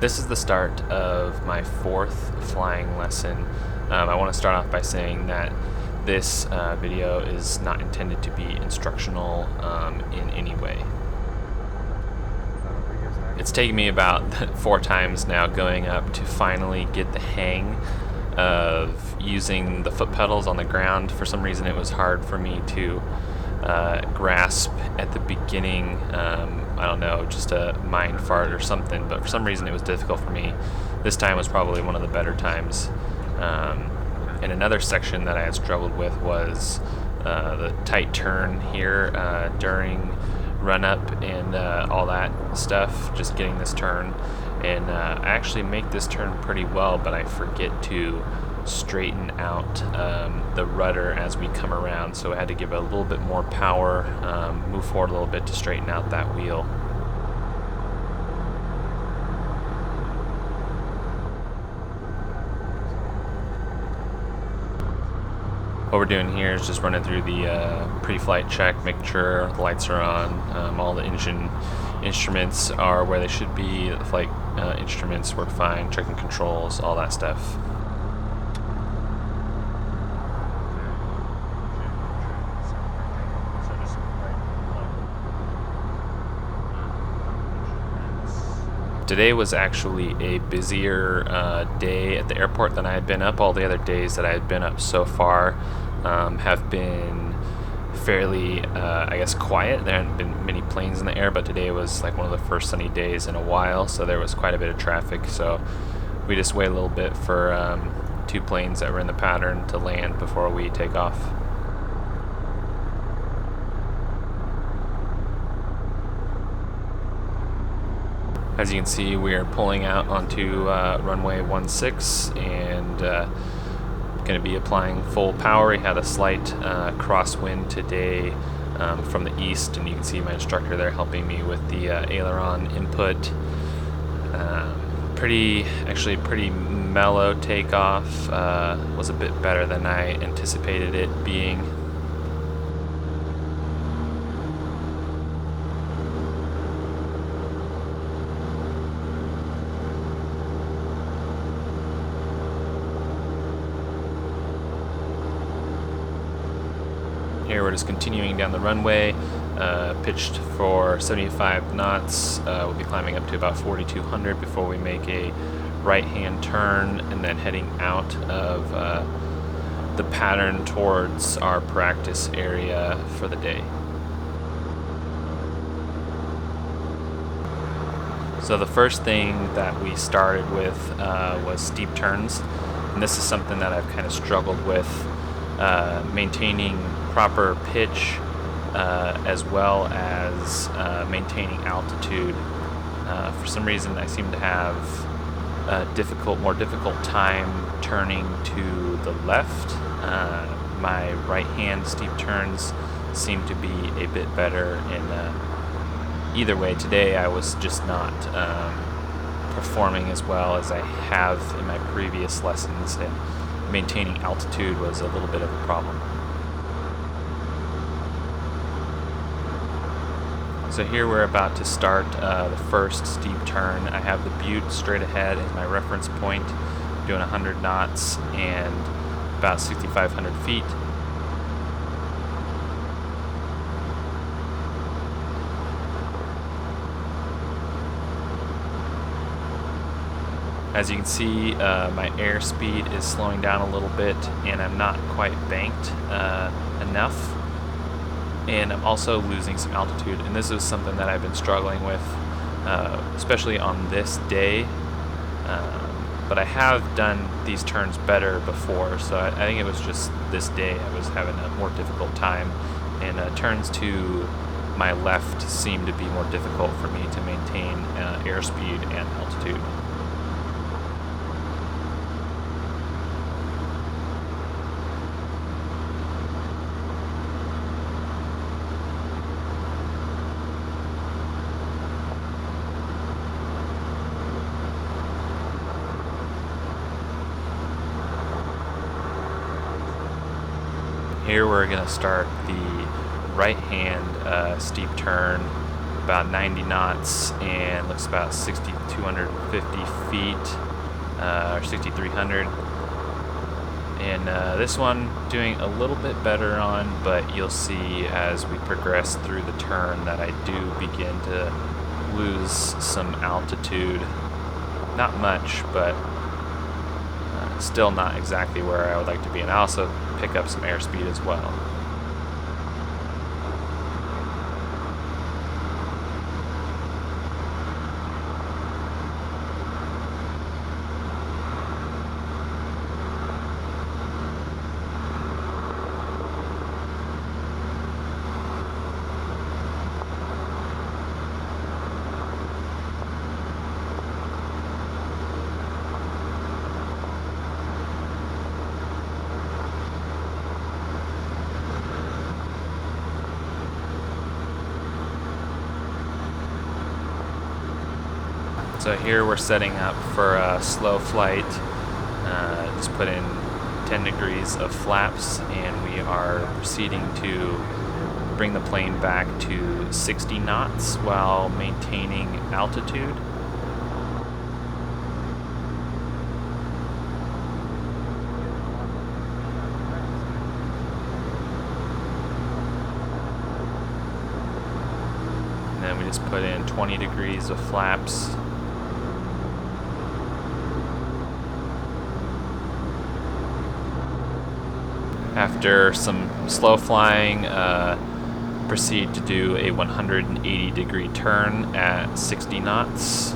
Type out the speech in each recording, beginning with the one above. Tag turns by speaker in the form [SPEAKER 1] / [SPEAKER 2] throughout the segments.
[SPEAKER 1] This is the start of my fourth flying lesson. I want to start off by saying that this video is not intended to be instructional in any way. It's taken me about 4 times now going up to finally get the hang of using the foot pedals on the ground. For some reason it was hard for me to grasp at the beginning. I don't know, just a mind fart or something, but for some reason it was difficult for me. This time was probably one of the better times. And another section that I had struggled with was the tight turn here during run up and all that stuff, just getting this turn. And I actually make this turn pretty well, but I forget to straighten out the rudder as we come around, so I had to give it a little bit more power, move forward a little bit to straighten out that wheel. What we're doing here is just running through the pre-flight check, making sure the lights are on, all the engine instruments are where they should be, the flight instruments work fine, checking controls, all that stuff. Today was actually a busier day at the airport than I had been up. All the other days that I had been up so far have been fairly, I guess, quiet. There hadn't been many planes in the air, but today was like one of the first sunny days in a while, so there was quite a bit of traffic. So we just wait a little bit for 2 planes that were in the pattern to land before we take off. As you can see, we are pulling out onto runway 16 and going to be applying full power. We had a slight crosswind today from the east, and you can see my instructor there helping me with the aileron input. Actually pretty mellow takeoff. Was a bit better than I anticipated it being. Here we're just continuing down the runway, pitched for 75 knots. We'll be climbing up to about 4,200 before we make a right-hand turn and then heading out of the pattern towards our practice area for the day. So the first thing that we started with was steep turns, and this is something that I've kind of struggled with, maintaining proper pitch as well as maintaining altitude. For some reason I seem to have a more difficult time turning to the left. My right hand steep turns seem to be a bit better, and either way today I was just not performing as well as I have in my previous lessons, and maintaining altitude was a little bit of a problem. So here we're about to start the first steep turn. I have the butte straight ahead as my reference point, doing 100 knots and about 6,500 feet. As you can see, my airspeed is slowing down a little bit, and I'm not quite banked enough. And I'm also losing some altitude, and this is something that I've been struggling with, especially on this day. But I have done these turns better before, so I think it was just this day I was having a more difficult time, and turns to my left seem to be more difficult for me to maintain airspeed and altitude. Here we're going to start the right hand steep turn about 90 knots and looks about 6,250 feet, or 6,300. And this one doing a little bit better on, but you'll see as we progress through the turn that I do begin to lose some altitude. Not much, but still not exactly where I would like to be. And I also pick up some airspeed as well. So here we're setting up for a slow flight. Just put in 10 degrees of flaps, and we are proceeding to bring the plane back to 60 knots while maintaining altitude. And then we just put in 20 degrees of flaps. After some slow flying, proceed to do a 180 degree turn at 60 knots.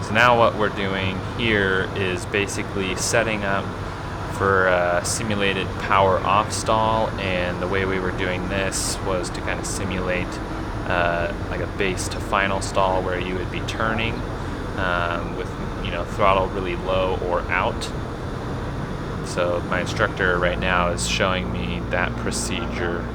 [SPEAKER 1] So now what we're doing here is basically setting up for a simulated power off stall, and the way we were doing this was to kind of simulate like a base to final stall where you would be turning with throttle really low or out. So my instructor right now is showing me that procedure.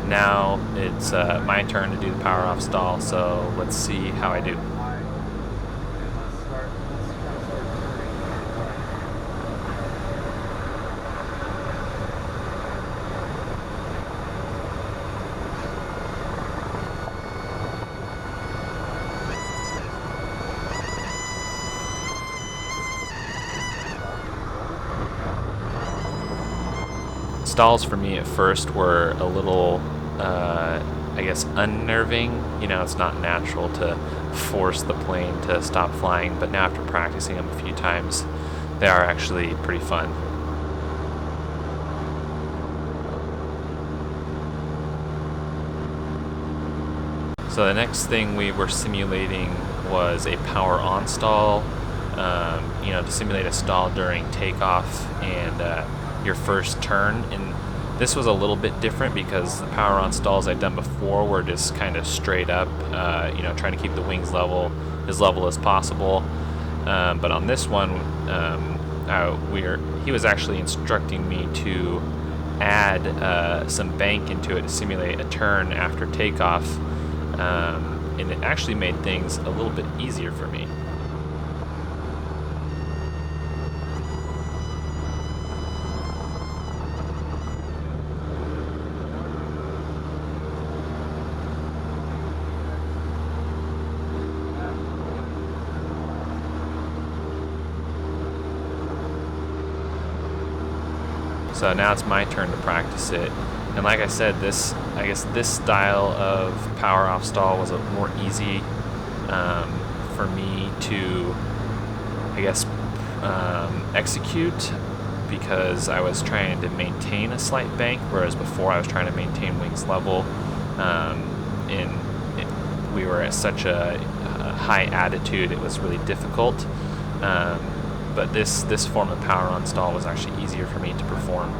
[SPEAKER 1] Now it's my turn to do the power off stall, so let's see how I do. Stalls for me at first were a little I guess unnerving. It's not natural to force the plane to stop flying, but now after practicing them a few times, they are actually pretty fun. So the next thing we were simulating was a power on stall, to simulate a stall during takeoff and your first turn. And this was a little bit different because the power on stalls I'd done before were just kind of straight up, trying to keep the wings as level as possible. But on this one, he was actually instructing me to add some bank into it to simulate a turn after takeoff, and it actually made things a little bit easier for me. So now it's my turn to practice it. And like I said, I guess this style of power off stall was a more easy for me to, I guess, execute, because I was trying to maintain a slight bank, whereas before I was trying to maintain wings level. We were at such a high attitude, it was really difficult. But this form of power on stall was actually easier for me to perform.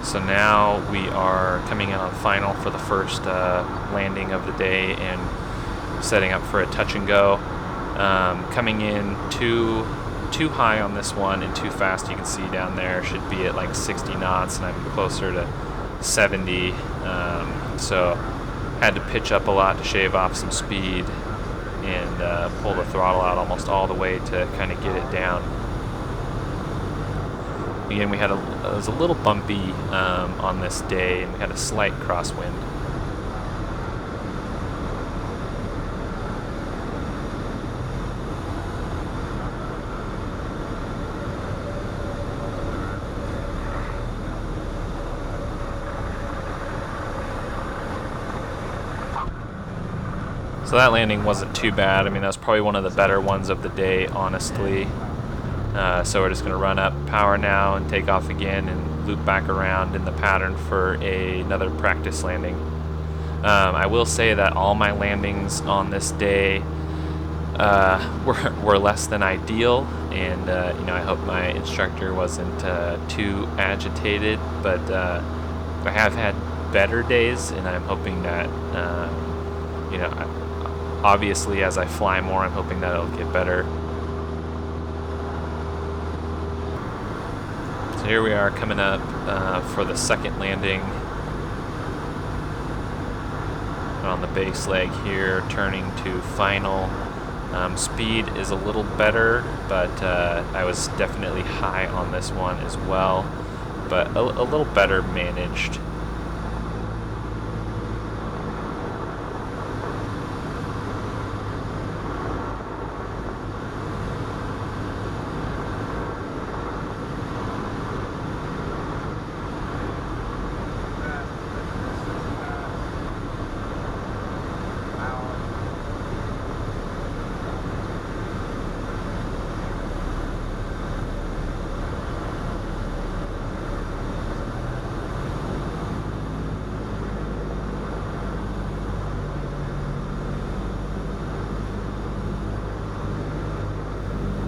[SPEAKER 1] So now we are coming in on final for the first landing of the day and setting up for a touch and go. Coming in too high on this one and too fast. You can see down there should be at like 60 knots, and I'm closer to 70. So had to pitch up a lot to shave off some speed and pull the throttle out almost all the way to kind of get it down. Again, it was a little bumpy on this day, and we had a slight crosswind. So that landing wasn't too bad. I mean, that was probably one of the better ones of the day, honestly. So we're just going to run up power now and take off again and loop back around in the pattern for another practice landing. I will say that all my landings on this day were less than ideal, and I hope my instructor wasn't too agitated, but I have had better days, and I'm hoping that obviously as I fly more, I'm hoping that it'll get better. So here we are coming up for the second landing on the base leg here, turning to final. Speed is a little better, but I was definitely high on this one as well, but a little better managed.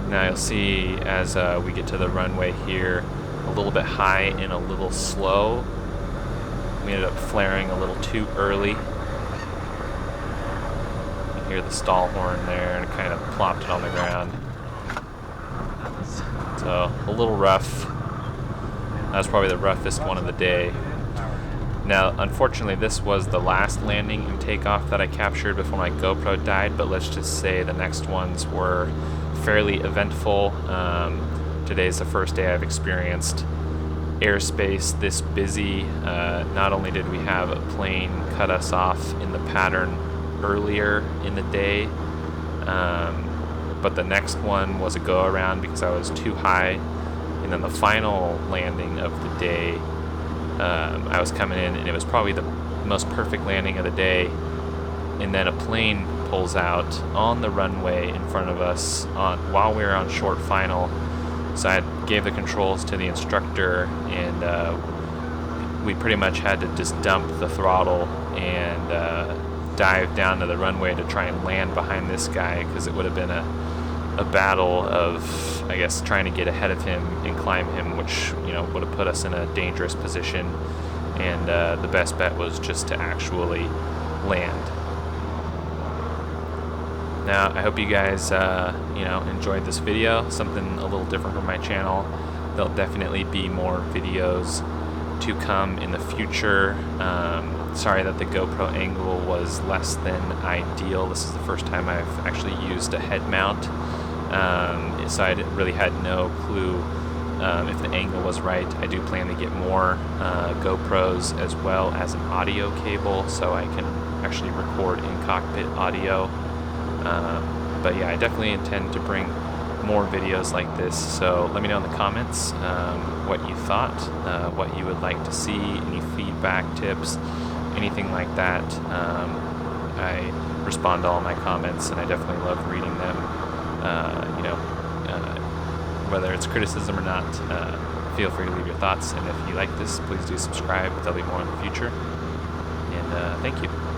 [SPEAKER 1] Now you'll see as we get to the runway here, a little bit high and a little slow. We ended up flaring a little too early. You hear the stall horn there, and it kind of plopped it on the ground. So a little rough. That was probably the roughest one of the day. Now, unfortunately, this was the last landing and takeoff that I captured before my GoPro died, but let's just say the next ones were fairly eventful. Today's the first day I've experienced airspace this busy. Not only did we have a plane cut us off in the pattern earlier in the day, but the next one was a go-around because I was too high. And then the final landing of the day, I was coming in and it was probably the most perfect landing of the day, and then a plane pulls out on the runway in front of us while we were on short final. So I gave the controls to the instructor, and we pretty much had to just dump the throttle and dive down to the runway to try and land behind this guy, because it would have been a battle of, I guess, trying to get ahead of him and climb him, which, you know, would have put us in a dangerous position. And the best bet was just to actually land. Now, I hope you guys, you know, enjoyed this video, something a little different from my channel. There'll definitely be more videos to come in the future. Sorry that the GoPro angle was less than ideal. This is the first time I've actually used a head mount, so I really had no clue if the angle was right. I do plan to get more GoPros as well as an audio cable, so I can actually record in cockpit audio. But yeah, I definitely intend to bring more videos like this, so let me know in the comments what you thought, what you would like to see, any feedback, tips, anything like that. I respond to all my comments, and I definitely love reading them. You know, whether it's criticism or not, feel free to leave your thoughts, and if you like this, please do subscribe. There'll be more in the future, and thank you.